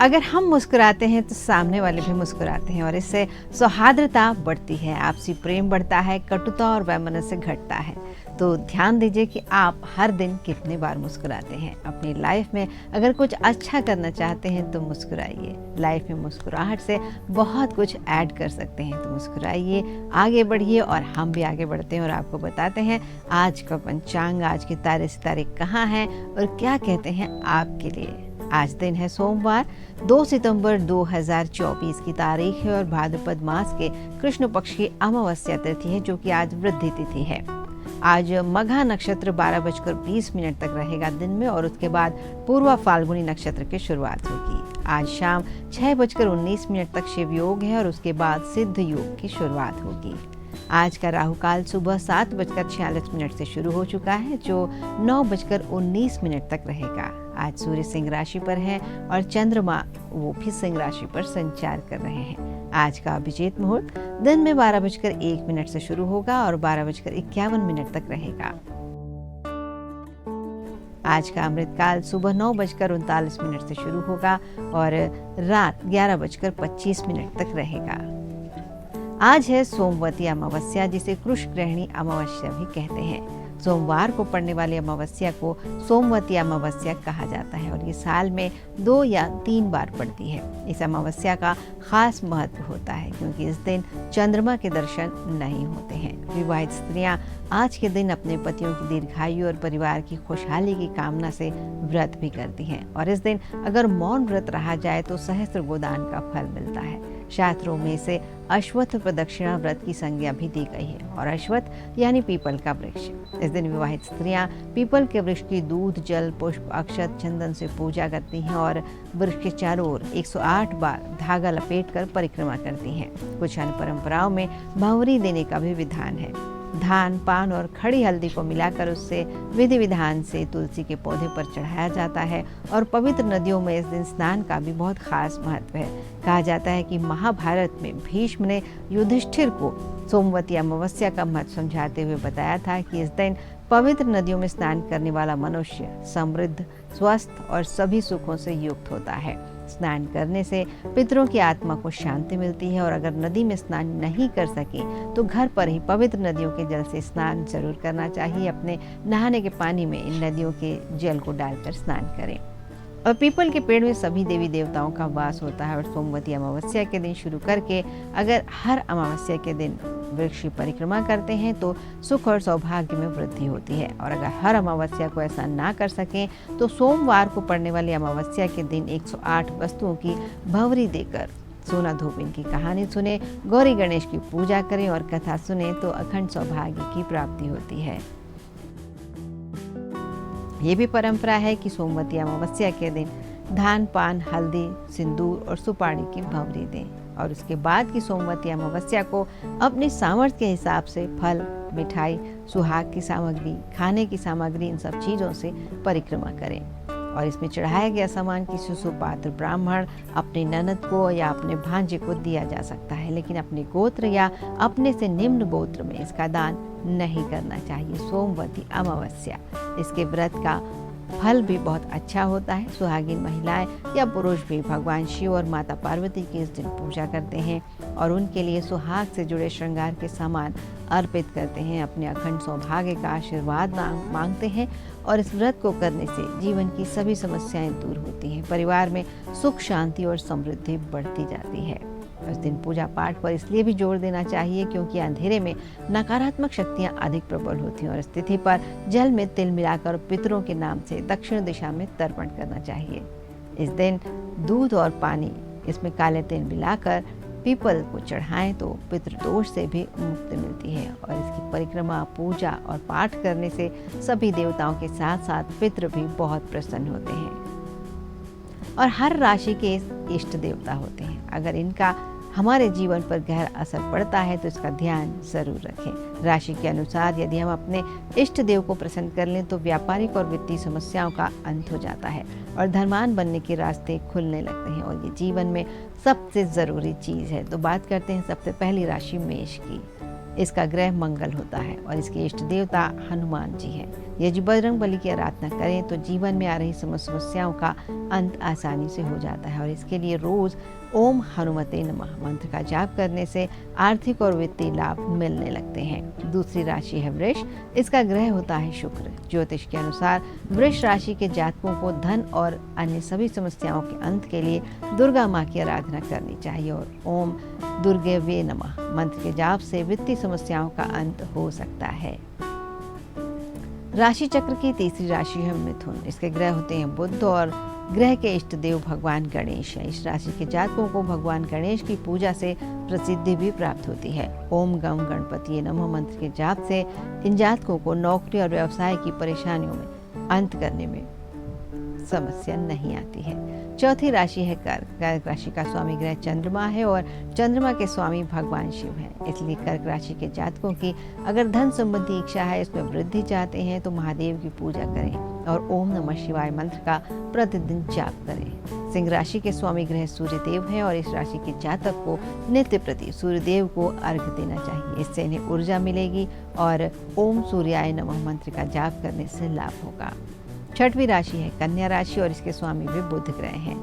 अगर हम मुस्कुराते हैं तो सामने वाले भी मुस्कुराते हैं और इससे सौहार्दता बढ़ती है, आपसी प्रेम बढ़ता है, कटुता और वैमनस्य घटता है। तो ध्यान दीजिए कि आप हर दिन कितनी बार मुस्कुराते हैं। अपनी लाइफ में अगर कुछ अच्छा करना चाहते हैं तो मुस्कुराइए। लाइफ में मुस्कुराहट से बहुत कुछ ऐड कर सकते हैं, तो मुस्कुराइए, आगे बढ़िए और हम भी आगे बढ़ते हैं और आपको बताते हैं आज का पंचांग, आज की तारे सितारे कहाँ हैं और क्या कहते हैं आपके लिए। आज दिन है सोमवार, 2 सितंबर 2024 की तारीख है और भाद्रपद मास के कृष्ण पक्ष की अमावस्या तिथि है, जो कि आज वृद्धि तिथि है। आज मघा नक्षत्र 12:20 तक रहेगा दिन में और उसके बाद पूर्वा फाल्गुनी नक्षत्र की शुरुआत होगी। आज शाम 6:19 तक शिव योग है और उसके बाद सिद्ध योग की शुरुआत होगी। आज का राहु काल सुबह 7:46 से शुरू हो चुका है, जो 9:19 तक रहेगा। आज सूर्य सिंह राशि पर है और चंद्रमा वो भी सिंह राशि पर संचार कर रहे हैं। आज का अभिजीत मुहूर्त दिन में 12:01 से शुरू होगा और 12:51 तक रहेगा। आज का अमृत काल सुबह 9:39 से शुरू होगा और रात 11:25 तक रहेगा। आज है सोमवती अमावस्या, जिसे कृष्ण ग्रहणी अमावस्या भी कहते हैं। सोमवार को पड़ने वाली अमावस्या को सोमवती अमावस्या कहा जाता है और ये साल में 2 या 3 बार पड़ती है। इस अमावस्या का खास महत्व होता है क्योंकि इस दिन चंद्रमा के दर्शन नहीं होते हैं। विवाहित स्त्रियां आज के दिन अपने पतियों की दीर्घायु और परिवार की खुशहाली की कामना से व्रत भी करती हैं और इस दिन अगर मौन व्रत रहा जाए तो सहस्त्र गोदान का फल मिलता है। शास्त्रों में से अश्वत्थ प्रदक्षिणा व्रत की संज्ञा भी दी गई है और अश्वत्थ यानी पीपल का वृक्ष। इस दिन विवाहित स्त्रियां पीपल के वृक्ष की दूध, जल, पुष्प, अक्षत, चंदन से पूजा करती हैं और वृक्ष के चारों ओर 108 बार धागा लपेटकर परिक्रमा करती हैं। कुछ अन्य परंपराओं में भंवरी देने का भी विधान है। धान, पान और खड़ी हल्दी को मिलाकर उससे विधि विधान से तुलसी के पौधे पर चढ़ाया जाता है और पवित्र नदियों में इस दिन स्नान का भी बहुत खास महत्व है। कहा जाता है कि महाभारत में भीष्म ने युधिष्ठिर को सोमवती अमावस्या का महत्व समझाते हुए बताया था कि इस दिन पवित्र नदियों में स्नान करने वाला मनुष्य समृद्ध, स्वस्थ और सभी सुखों से युक्त होता है। स्नान करने से पितरों की आत्मा को शांति मिलती है और अगर नदी में स्नान नहीं कर सके तो घर पर ही पवित्र नदियों के जल से स्नान जरूर करना चाहिए। अपने नहाने के पानी में इन नदियों के जल को डालकर स्नान करें। और पीपल के पेड़ में सभी देवी देवताओं का वास होता है और सोमवती अमावस्या के दिन शुरू करके अगर हर अमावस्या के दिन वृक्ष की परिक्रमा करते हैं तो सुख और सौभाग्य में वृद्धि होती है। और अगर हर अमावस्या को ऐसा ना कर सकें तो सोमवार को पड़ने वाली अमावस्या के दिन 108 वस्तुओं की भंवरी देकर सोना धोबिन की कहानी सुने, गौरी गणेश की पूजा करें और कथा सुने तो अखंड सौभाग्य की प्राप्ति होती है। ये भी परंपरा है कि सोमवती अमावस्या के दिन धान, पान, हल्दी, सिंदूर और सुपारी की भंवरी दें और उसके बाद की सोमवती अमावस्या को अपने सामर्थ्य के हिसाब से फल, मिठाई, सुहाग की सामग्री, खाने की सामग्री, इन सब चीज़ों से परिक्रमा करें। और इसमें चढ़ाया गया सामान किसी सुपात्र ब्राह्मण, अपने ननद को या अपने भांजे को दिया जा सकता है, लेकिन अपने गोत्र या अपने से निम्न गोत्र में इसका दान नहीं करना चाहिए। सोमवती अमावस्या, इसके व्रत का फल भी बहुत अच्छा होता है। सुहागिन महिलाएं या पुरुष भी भगवान शिव और माता पार्वती की इस दिन पूजा करते हैं और उनके लिए सुहाग से जुड़े श्रृंगार के सामान अर्पित करते हैं, अपने अखंड सौभाग्य का आशीर्वाद मांगते हैं और इस व्रत को करने से जीवन की सभी समस्याएं दूर होती हैं, परिवार में सुख, शांति और समृद्धि बढ़ती जाती है। उस दिन पूजा पाठ पर इसलिए भी जोर देना चाहिए क्योंकि अंधेरे में नकारात्मक शक्तियां अधिक प्रबल होती हैं और इस तिथि पर जल में तिल मिलाकर पितरों के नाम से दक्षिण दिशा में तर्पण करना चाहिए। इस दिन दूध और पानी, इसमें काले तिल मिलाकर पीपल को चढ़ाएं तो पितृदोष से भी मुक्ति मिलती है और इसकी परिक्रमा, पूजा और पाठ करने से सभी देवताओं के साथ साथ पितृ भी बहुत प्रसन्न होते हैं। और हर राशि के इष्ट देवता होते हैं, अगर इनका हमारे जीवन पर गहरा असर पड़ता है तो इसका ध्यान जरूर रखें। राशि के अनुसार यदि हम अपने इष्ट देव को प्रसन्न कर लें तो व्यापारिक और वित्तीय समस्याओं का अंत हो जाता है और धनवान बनने के रास्ते खुलने लगते हैं और ये जीवन में सबसे ज़रूरी चीज़ है। तो बात करते हैं सबसे पहली राशि मेष की। इसका ग्रह मंगल होता है और इसके इष्ट देवता हनुमान जी हैं। यदि बजरंग बली की आराधना करें तो जीवन में आ रही समस्याओं का अंत आसानी से हो जाता है। और इसके लिए रोज ओम हनुमते नमः मंत्र का जाप करने से आर्थिक और वित्तीय लाभ मिलने लगते हैं। दूसरी राशि है वृष। इसका ग्रह होता है शुक्र। ज्योतिष के अनुसार वृष राशि के जातकों को धन और अन्य सभी समस्याओं के अंत के लिए दुर्गा माँ की आराधना करनी चाहिए और ओम दुर्गे वे नमः मंत्र के जाप से वित्तीय समस्याओं का अंत हो सकता है। राशि चक्र की तीसरी राशि है मिथुन। इसके ग्रह होते हैं बुध और ग्रह के इष्ट देव भगवान गणेश है। इस राशि के जातकों को भगवान गणेश की पूजा से प्रसिद्धि भी प्राप्त होती है। ओम गम गणपति नमः मंत्र के जाप से इन जातकों को नौकरी और व्यवसाय की परेशानियों में अंत करने में समस्या नहीं आती है। चौथी राशि है कर्क। कर्क राशि का स्वामी ग्रह चंद्रमा है और चंद्रमा के स्वामी भगवान शिव हैं। इसलिए कर्क राशि के जातकों की अगर धन संबंधी इच्छा है, इसमें वृद्धि चाहते हैं तो महादेव की पूजा करें और ओम नमः शिवाय मंत्र का प्रतिदिन जाप करें। सिंह राशि के स्वामी ग्रह सूर्यदेव हैं और इस राशि के जातक को नित्य प्रति सूर्यदेव को अर्घ्य देना चाहिए। इससे इन्हें ऊर्जा मिलेगी और ओम सूर्याय नमः मंत्र का जाप करने से लाभ होगा। छठवीं राशि है कन्या राशि और इसके स्वामी भी बुध ग्रह हैं।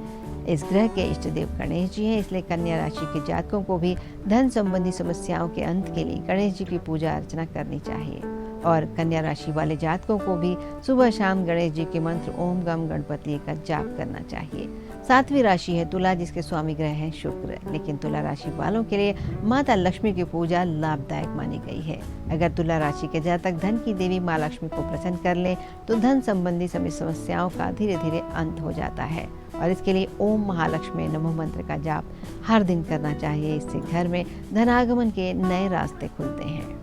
इस ग्रह के इष्ट देव गणेश जी हैं, इसलिए कन्या राशि के जातकों को भी धन संबंधी समस्याओं के अंत के लिए गणेश जी की पूजा अर्चना करनी चाहिए। और कन्या राशि वाले जातकों को भी सुबह शाम गणेश जी के मंत्र ओम गम गणपति का जाप करना चाहिए। सातवीं राशि है तुला, जिसके स्वामी ग्रह हैं शुक्र। लेकिन तुला राशि वालों के लिए माता लक्ष्मी की पूजा लाभदायक मानी गई है। अगर तुला राशि के जातक धन की देवी माँ लक्ष्मी को प्रसन्न कर ले तो धन संबंधी सभी समस्याओं का धीरे धीरे अंत हो जाता है। और इसके लिए ओम महालक्ष्मी नमः मंत्र का जाप हर दिन करना चाहिए। इससे घर में धनागमन के नए रास्ते खुलते हैं।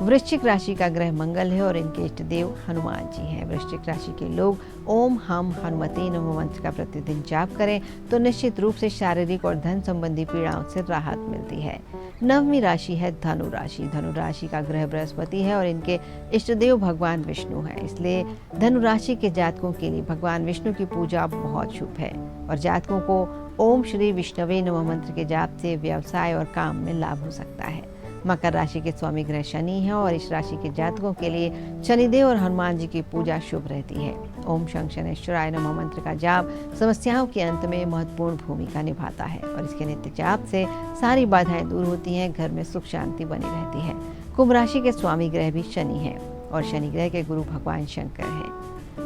वृश्चिक राशि का ग्रह मंगल है और इनके इष्ट देव हनुमान जी हैं। वृश्चिक राशि के लोग ओम हम हनुमते नमः मंत्र का प्रतिदिन जाप करें तो निश्चित रूप से शारीरिक और धन संबंधी पीड़ाओं से राहत मिलती है। नवमीं राशि है धनु राशि। धनु राशि का ग्रह बृहस्पति है और इनके इष्ट देव भगवान विष्णु है। इसलिए धनु राशि के जातकों के लिए भगवान विष्णु की पूजा बहुत शुभ है और जातकों को ओम श्री विष्णवे नमः मंत्र के जाप से व्यवसाय और काम में लाभ हो सकता है। मकर राशि के स्वामी ग्रह शनि हैं और इस राशि के जातकों के लिए शनिदेव और हनुमान जी की पूजा शुभ रहती है। ओम शंकरेश्वराय नमः मंत्र का जाप समस्याओं के अंत में महत्वपूर्ण भूमिका निभाता है और इसके नित्य जाप से सारी बाधाएं दूर होती हैं, घर में सुख शांति बनी रहती है। कुंभ राशि के स्वामी ग्रह भी शनि है और शनि ग्रह के गुरु भगवान शंकर हैं।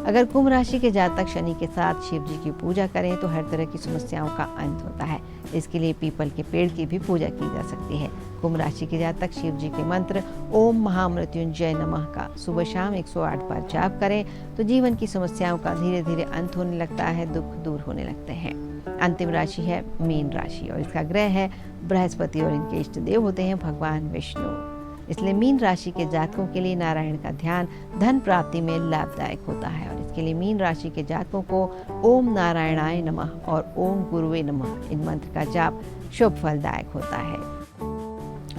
अगर कुंभ राशि के जातक शनि के साथ शिव जी की पूजा करें तो हर तरह की समस्याओं का अंत होता है। इसके लिए पीपल के पेड़ की भी पूजा की जा सकती है। कुंभ राशि के जातक शिव जी के मंत्र ओम महामृत्युंजय नमः का सुबह शाम 108 बार जाप करें तो जीवन की समस्याओं का धीरे धीरे अंत होने लगता है, दुख दूर होने लगते हैं। अंतिम राशि है मीन राशि और इसका ग्रह है बृहस्पति और इनके इष्ट देव होते हैं भगवान विष्णु। इसलिए मीन राशि के जातकों के लिए नारायण का ध्यान धन प्राप्ति में लाभदायक होता है और इसके लिए मीन राशि के जातकों को ओम नारायणाय नमः और ओम गुरुवे नमः इन मंत्र का जाप शुभ फलदायक होता है।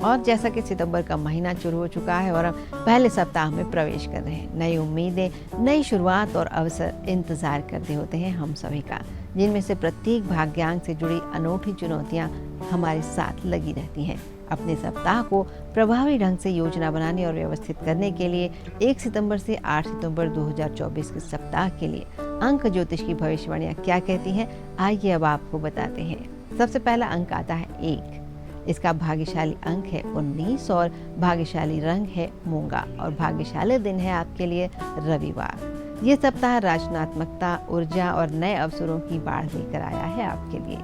और जैसा कि सितंबर का महीना शुरू हो चुका है और हम पहले सप्ताह में प्रवेश कर रहे हैं, नई उम्मीदें, नई शुरुआत और अवसर इंतजार करते होते हैं हम सभी का, जिनमें से प्रत्येक भाग्यांक से जुड़ी अनोखी चुनौतियां हमारे साथ लगी रहती हैं। अपने सप्ताह को प्रभावी ढंग से योजना बनाने और व्यवस्थित करने के लिए 1 सितंबर से 8 सितंबर 2024 के सप्ताह के लिए अंक ज्योतिष की भविष्यवाणियां क्या कहती हैं, आइए अब आपको बताते हैं। सबसे पहला अंक आता है 1। इसका भाग्यशाली अंक है 19 और भाग्यशाली रंग है मूंगा और भाग्यशाली दिन है आपके लिए रविवार। ये सप्ताह रचनात्मकता, ऊर्जा और नए अवसरों की बाढ़ लेकर आया है आपके लिए।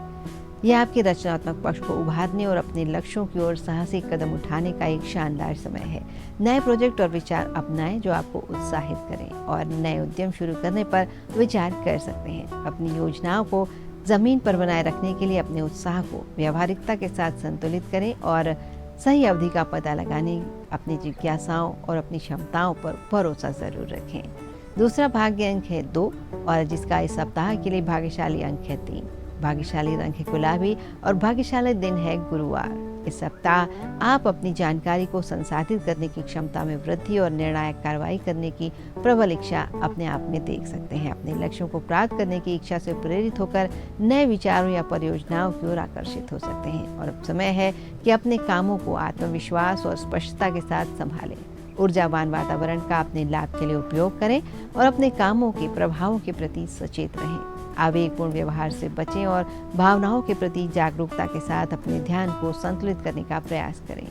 यह आपके रचनात्मक पक्ष को उभारने और अपने लक्ष्यों की ओर साहसिक कदम उठाने का एक शानदार समय है। नए प्रोजेक्ट और विचार अपनाएं जो आपको उत्साहित करें और नए उद्यम शुरू करने पर विचार कर सकते हैं। अपनी योजनाओं को जमीन पर बनाए रखने के लिए अपने उत्साह को व्यावहारिकता के साथ संतुलित करें और सही अवधि का पता लगाने, अपनी जिज्ञासाओं और अपनी क्षमताओं पर भरोसा जरूर रखें। दूसरा भाग्य अंक है 2 और जिसका इस सप्ताह के लिए भाग्यशाली अंक है 3। भाग्यशाली रंग है गुलाबी और भाग्यशाली दिन है गुरुवार। इस सप्ताह आप अपनी जानकारी को संसाधित करने की क्षमता में वृद्धि और निर्णायक कार्रवाई करने की प्रबल इच्छा अपने आप में देख सकते हैं। अपने लक्ष्यों को प्राप्त करने की इच्छा से प्रेरित होकर नए विचारों या परियोजनाओं की ओर आकर्षित हो सकते हैं और अब समय है कि अपने कामों को आत्मविश्वास और स्पष्टता के साथ संभालें। ऊर्जावान वातावरण का अपने लाभ के लिए उपयोग करें और अपने कामों के प्रभावों के प्रति सचेत रहें। आवेगपूर्ण व्यवहार से बचें और भावनाओं के प्रति जागरूकता के साथ अपने ध्यान को संतुलित करने का प्रयास करें।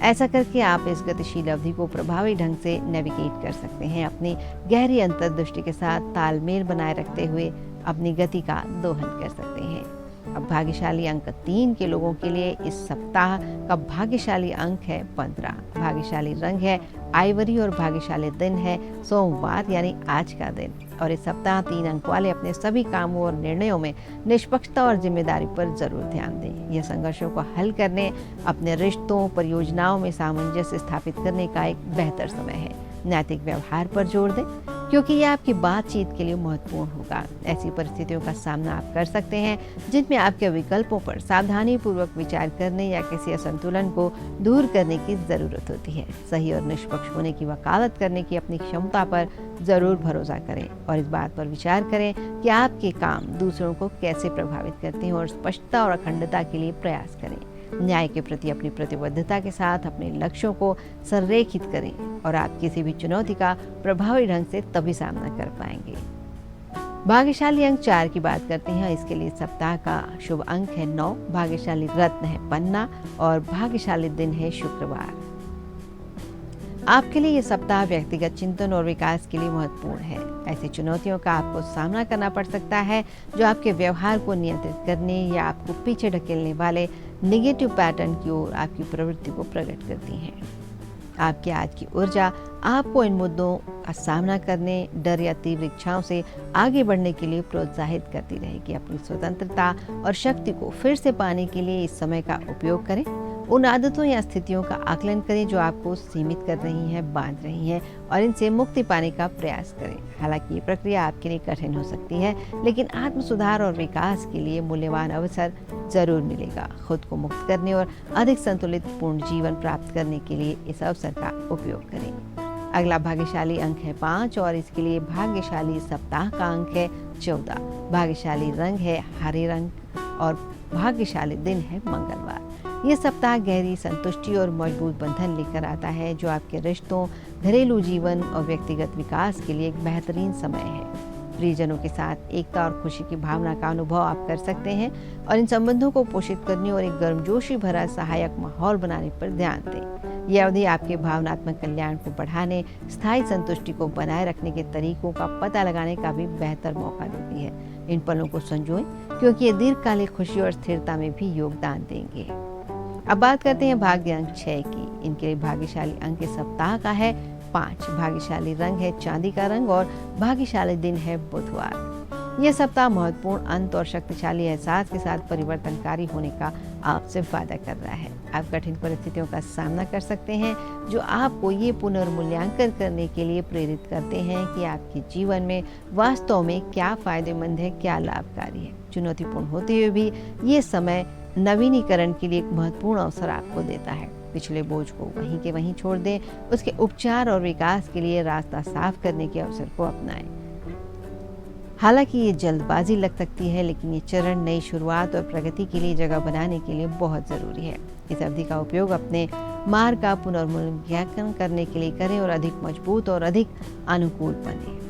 ऐसा करके आप इस गतिशील अवधि को प्रभावी ढंग से नेविगेट कर सकते हैं, अपनी गहरी अंतर्दृष्टि के साथ तालमेल बनाए रखते हुए अपनी गति का दोहन कर सकते हैं। अब भाग्यशाली अंक 3 के लोगों के लिए इस सप्ताह का भाग्यशाली अंक है 15। भाग्यशाली रंग है आइवरी और भाग्यशाली दिन है सोमवार यानी आज का दिन। और इस सप्ताह 3 अंक वाले अपने सभी कामों और निर्णयों में निष्पक्षता और जिम्मेदारी पर जरूर ध्यान दें। यह संघर्षों को हल करने, अपने रिश्तों परियोजनाओं में सामंजस्य स्थापित करने का एक बेहतर समय है। नैतिक व्यवहार पर जोर दें क्योंकि यह आपकी बातचीत के लिए महत्वपूर्ण होगा। ऐसी परिस्थितियों का सामना आप कर सकते हैं जिनमें आपके विकल्पों पर सावधानी पूर्वक विचार करने या किसी असंतुलन को दूर करने की जरूरत होती है। सही और निष्पक्ष होने की वकालत करने की अपनी क्षमता पर जरूर भरोसा करें और इस बात पर विचार करें कि आपके काम दूसरों को कैसे प्रभावित करते हैं और स्पष्टता और अखंडता के लिए प्रयास करें। न्याय के प्रति अपनी प्रतिबद्धता के साथ अपने लक्ष्यों को संरेखित करें और आप किसी भी चुनौती का प्रभावी ढंग से तभी सामना कर पाएंगे। भाग्यशाली अंक 4 की बात करते हैं। इसके लिए सप्ताह का शुभ अंक है 9, भाग्यशाली रत्न है पन्ना और भाग्यशाली दिन है शुक्रवार। आपके लिए ये सप्ताह व्यक्तिगत चिंतन और विकास के लिए महत्वपूर्ण है। ऐसी चुनौतियों का आपको सामना करना पड़ सकता है जो आपके व्यवहार को नियंत्रित करने या आपको पीछे ढकेलने वाले नेगेटिव पैटर्न की ओर आपकी प्रवृत्ति को प्रकट करती हैं। आपकी आज की ऊर्जा आपको इन मुद्दों का सामना करने, डर या तीव्र इच्छाओं से आगे बढ़ने के लिए प्रोत्साहित करती रहेगी। अपनी स्वतंत्रता और शक्ति को फिर से पाने के लिए इस समय का उपयोग करें। उन आदतों या स्थितियों का आकलन करें जो आपको सीमित कर रही हैं, बांध रही हैं और इनसे मुक्ति पाने का प्रयास करें। हालांकि ये प्रक्रिया आपके लिए कठिन हो सकती है, लेकिन आत्म सुधार और विकास के लिए मूल्यवान अवसर जरूर मिलेगा। खुद को मुक्त करने और अधिक संतुलित पूर्ण जीवन प्राप्त करने के लिए इस अवसर का उपयोग करें। अगला भाग्यशाली अंक है 5 और इसके लिए भाग्यशाली सप्ताह का अंक है 14। भाग्यशाली रंग है हरे रंग और भाग्यशाली दिन है मंगलवार। ये सप्ताह गहरी संतुष्टि और मजबूत बंधन लेकर आता है जो आपके रिश्तों, घरेलू जीवन और व्यक्तिगत विकास के लिए एक बेहतरीन समय है। प्रियजनों के साथ एकता और खुशी की भावना का अनुभव आप कर सकते हैं और इन संबंधों को पोषित करने और एक गर्मजोशी भरा सहायक माहौल बनाने पर ध्यान दें। यह अवधि आपके भावनात्मक कल्याण को बढ़ाने, स्थायी संतुष्टि को बनाए रखने के तरीकों का पता लगाने का भी बेहतर मौका देती है। इन पलों को संजोएं क्योंकि ये दीर्घकालिक खुशी और स्थिरता में भी योगदान देंगे। अब बात करते हैं भाग्य अंक 6 की। इनके लिए भाग्यशाली अंक इस सप्ताह का है 5। भाग्यशाली रंग है चांदी का रंग और भाग्यशाली दिन है बुधवार। यह सप्ताह महत्वपूर्ण अंत और शक्तिशाली एहसास के साथ परिवर्तनकारी होने का आपसे वादा कर रहा है। आप कठिन परिस्थितियों का सामना कर सकते हैं जो आपको ये पुनर्मूल्यांकन करने के लिए प्रेरित करते हैं कि आपके जीवन में वास्तव में क्या फायदेमंद है, क्या लाभकारी है। चुनौतीपूर्ण होते हुए भी ये समय नवीनीकरण के लिए एक महत्वपूर्ण अवसर आपको देता है। पिछले बोझ को वहीं के वहीं छोड़ दें, उसके उपचार और विकास के लिए रास्ता साफ करने के अवसर को अपनाएं। हालांकि ये जल्दबाजी लग सकती है, लेकिन ये चरण नई शुरुआत और प्रगति के लिए जगह बनाने के लिए बहुत जरूरी है। इस अवधि का उपयोग अपने मार्ग का पुनर्मूल्यांकन करने के लिए करें और अधिक मजबूत और अधिक अनुकूल बने।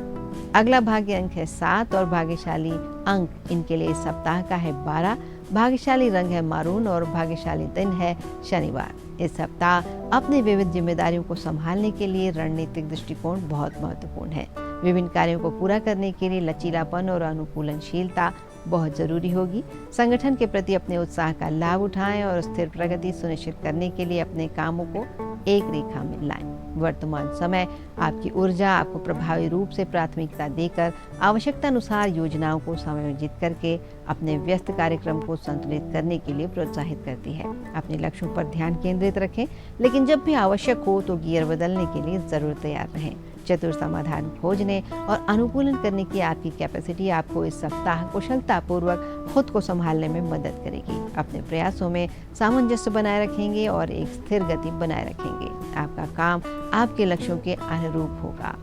अगला भाग्य अंक है 7 और भाग्यशाली अंक इनके लिए इस सप्ताह का है 12। भाग्यशाली रंग है मारून और भाग्यशाली दिन है शनिवार। इस सप्ताह अपनी विविध जिम्मेदारियों को संभालने के लिए रणनीतिक दृष्टिकोण बहुत महत्वपूर्ण है। विभिन्न कार्यों को पूरा करने के लिए लचीलापन और अनुकूलनशीलता बहुत जरूरी होगी। संगठन के प्रति अपने उत्साह का लाभ उठाएं और स्थिर प्रगति सुनिश्चित करने के लिए अपने कामों को एक रेखा में लाएं। वर्तमान समय आपकी ऊर्जा आपको प्रभावी रूप से प्राथमिकता देकर आवश्यकता अनुसार योजनाओं को समायोजित करके अपने व्यस्त कार्यक्रम को संतुलित करने के लिए प्रोत्साहित करती है। अपने लक्ष्यों पर ध्यान केंद्रित रखें, लेकिन जब भी आवश्यक हो तो गियर बदलने के लिए जरूर तैयार रहें। चतुर समाधान खोजने और अनुकूलन करने की आपकी कैपेसिटी आपको इस सप्ताह कुशलतापूर्वक खुद को संभालने में मदद करेगी। अपने प्रयासों में सामंजस्य बनाए रखेंगे और एक स्थिर गति बनाए रखेंगे। आपका काम आपके लक्ष्यों के अनुरूप होगा।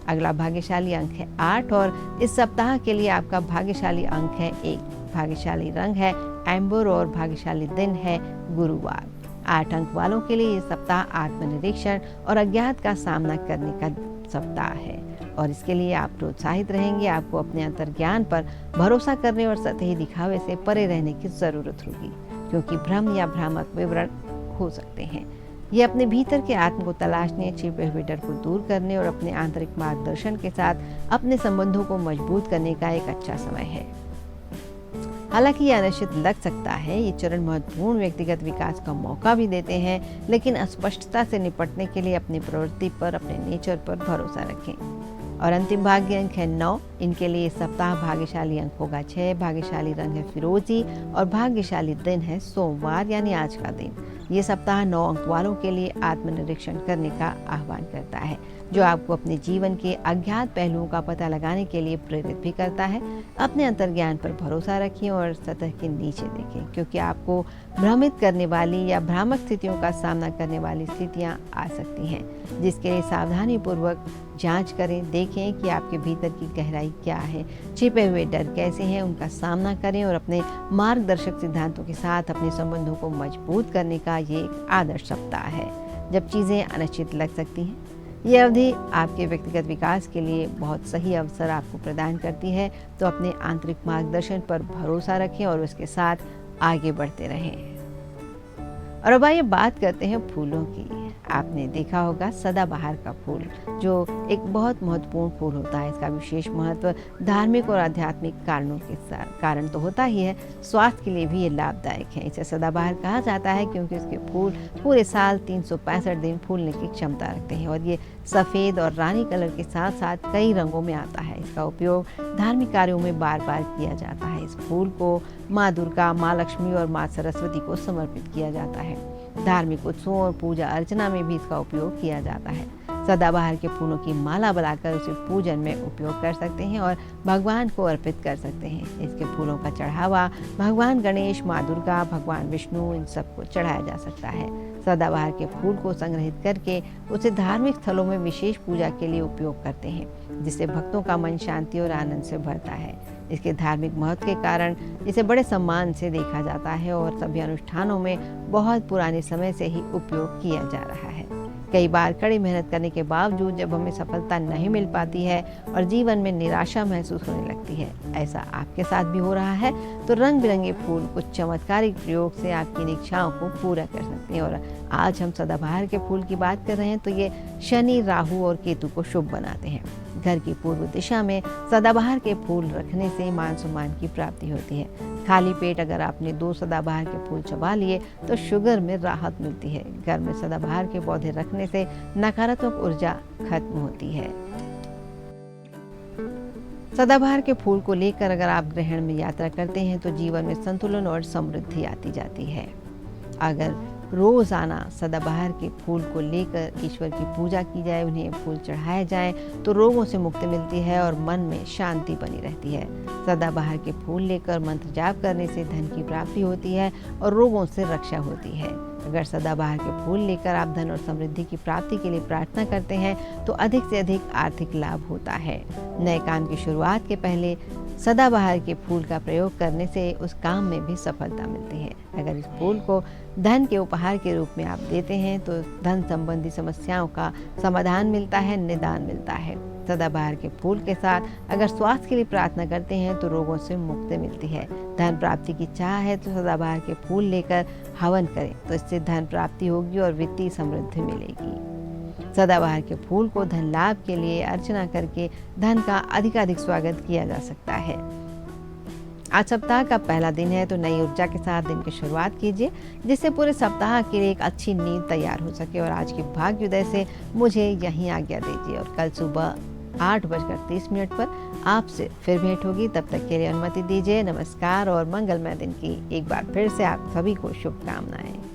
अगला भाग्यशाली अंक है 8 और इस सप्ताह के लिए आपका भाग्यशाली अंक है 1। भाग्यशाली रंग है एम्बर और भाग्यशाली दिन है गुरुवार। 8 अंक वालों के लिए ये सप्ताह आत्मनिरीक्षण और अज्ञात का सामना करने का सप्ताह है और इसके लिए आप प्रोत्साहित रहेंगे। आपको अपने अंतर्ज्ञान पर भरोसा करने और सतही दिखावे से परे रहने की जरूरत होगी, क्योंकि भ्रम या भ्रामक विवरण हो सकते हैं। ये अपने भीतर के आत्म को तलाशने, छिपे हुए डर को दूर करने और अपने आंतरिक मार्गदर्शन के साथ अपने संबंधों को मजबूत करने का एक अच्छा समय है। हालांकि ये अनिश्चित लग सकता है, ये चरण महत्वपूर्ण व्यक्तिगत विकास का मौका भी देते हैं, लेकिन अस्पष्टता से निपटने के लिए अपनी प्रवृत्ति पर, अपने नेचर पर भरोसा रखें। और अंतिम भाग्य अंक है 9। इनके लिए सप्ताह भाग्यशाली अंक होगा 6, भाग्यशाली रंग है फिरोजी और भाग्यशाली दिन है सोमवार यानी आज का दिन। ये सप्ताह 9 अंक वालों के लिए आत्मनिरीक्षण करने का आह्वान करता है, जो आपको अपने जीवन के अज्ञात पहलुओं का पता लगाने के लिए प्रेरित भी करता है। अपने अंतर्ज्ञान पर भरोसा रखें और सतह के नीचे देखें, क्योंकि आपको भ्रमित करने वाली या भ्रामक स्थितियों का सामना करने वाली स्थितियां आ सकती हैं, जिसके लिए सावधानी पूर्वक जांच करें। देखें कि आपके भीतर की गहराई क्या है, छिपे हुए डर कैसे हैं, उनका सामना करें और अपने मार्गदर्शक सिद्धांतों के साथ अपने संबंधों को मजबूत करने का ये एक आदर्श सप्ताह है, जब चीज़ें अनिश्चित लग सकती हैं। ये अवधि आपके व्यक्तिगत विकास के लिए बहुत सही अवसर आपको प्रदान करती है, तो अपने आंतरिक मार्गदर्शन पर भरोसा रखें और उसके साथ आगे बढ़ते रहें। और अब आइए बात करते हैं फूलों की। आपने देखा होगा सदाबहार का फूल, जो एक बहुत महत्वपूर्ण फूल होता है। इसका विशेष महत्व धार्मिक और आध्यात्मिक कारणों के कारण तो होता ही है, स्वास्थ्य के लिए भी ये लाभदायक है। इसे सदाबहार कहा जाता है क्योंकि इसके फूल पूरे साल 365 दिन फूलने की क्षमता रखते हैं और ये सफ़ेद और रानी कलर के साथ साथ कई रंगों में आता है। इसका उपयोग धार्मिक कार्यों में बार बार किया जाता है। इस फूल को माँ दुर्गा, माँ लक्ष्मी और माँ सरस्वती को समर्पित किया जाता है। धार्मिक उत्सवों और पूजा अर्चना में भी इसका उपयोग किया जाता है। सदाबहार के फूलों की माला बनाकर उसे पूजन में उपयोग कर सकते हैं और भगवान को अर्पित कर सकते हैं। इसके फूलों का चढ़ावा भगवान गणेश, माँ दुर्गा, भगवान विष्णु, इन सबको चढ़ाया जा सकता है। सदाबहार के फूल को संग्रहित करके उसे धार्मिक स्थलों में विशेष पूजा के लिए उपयोग करते हैं, जिससे भक्तों का मन शांति और आनंद से भरता है। इसके धार्मिक महत्व के कारण इसे बड़े सम्मान से देखा जाता है और सभी अनुष्ठानों में बहुत पुराने समय से ही उपयोग किया जा रहा है। कई बार कड़ी मेहनत करने के बावजूद जब हमें सफलता नहीं मिल पाती है और जीवन में निराशा महसूस होने लगती है, ऐसा आपके साथ भी हो रहा है, तो रंग बिरंगे फूल कुछ चमत्कारिक प्रयोग से आपकी इच्छाओं को पूरा कर सकते हैं। और आज हम सदाबहार के फूल की बात कर रहे हैं, तो ये शनि, राहु और केतु को शुभ बनाते हैं। घर की पूर्व दिशा में सदाबहार के फूल रखने से मान सम्मान की प्राप्ति होती है। खाली पेट अगर आपने 2 सदाबहार के फूल चबा लिए तो शुगर में राहत मिलती है। घर में सदाबहार के पौधे रखने से नकारात्मक ऊर्जा खत्म होती है। सदाबहार के फूल को लेकर अगर आप ग्रहण में यात्रा करते हैं तो जीवन में संतुलन और समृद्धि आती जाती है। अगर रोजाना सदाबहार के फूल को लेकर ईश्वर की पूजा की जाए, उन्हें फूल चढ़ाए जाए, तो रोगों से मुक्ति मिलती है और मन में शांति बनी रहती है। सदाबहार के फूल लेकर मंत्र जाप करने से धन की प्राप्ति होती है और रोगों से रक्षा होती है। अगर सदाबहार के फूल लेकर आप धन और समृद्धि की प्राप्ति के लिए प्रार्थना करते हैं तो अधिक से अधिक आर्थिक लाभ होता है। नए काम की शुरुआत के पहले सदाबहार के फूल का प्रयोग करने से उस काम में भी सफलता मिलती है। अगर इस फूल को धन के उपहार के रूप में आप देते हैं तो धन संबंधी समस्याओं का समाधान मिलता है, निदान मिलता है। सदाबहार के फूल के साथ अगर स्वास्थ्य के लिए प्रार्थना करते हैं तो रोगों से मुक्ति मिलती है। धन प्राप्ति की चाह है तो सदाबहार के फूल लेकर हवन करें, तो इससे धन प्राप्ति होगी और वित्तीय समृद्धि मिलेगी। सदाबहार के फूल को धन लाभ के लिए अर्चना करके धन का अधिकाधिक स्वागत किया जा सकता है। आज सप्ताह का पहला दिन है, तो नई ऊर्जा के साथ दिन की शुरुआत कीजिए, जिससे पूरे सप्ताह के लिए एक अच्छी नींद तैयार हो सके। और आज के भाग्योदय से मुझे यहीं आज्ञा दीजिए और कल सुबह 8:30 पर आपसे फिर भेंट होगी। तब तक के लिए अनुमति दीजिए। नमस्कार और मंगलमय दिन की एक बार फिर से आप सभी को शुभकामनाएं।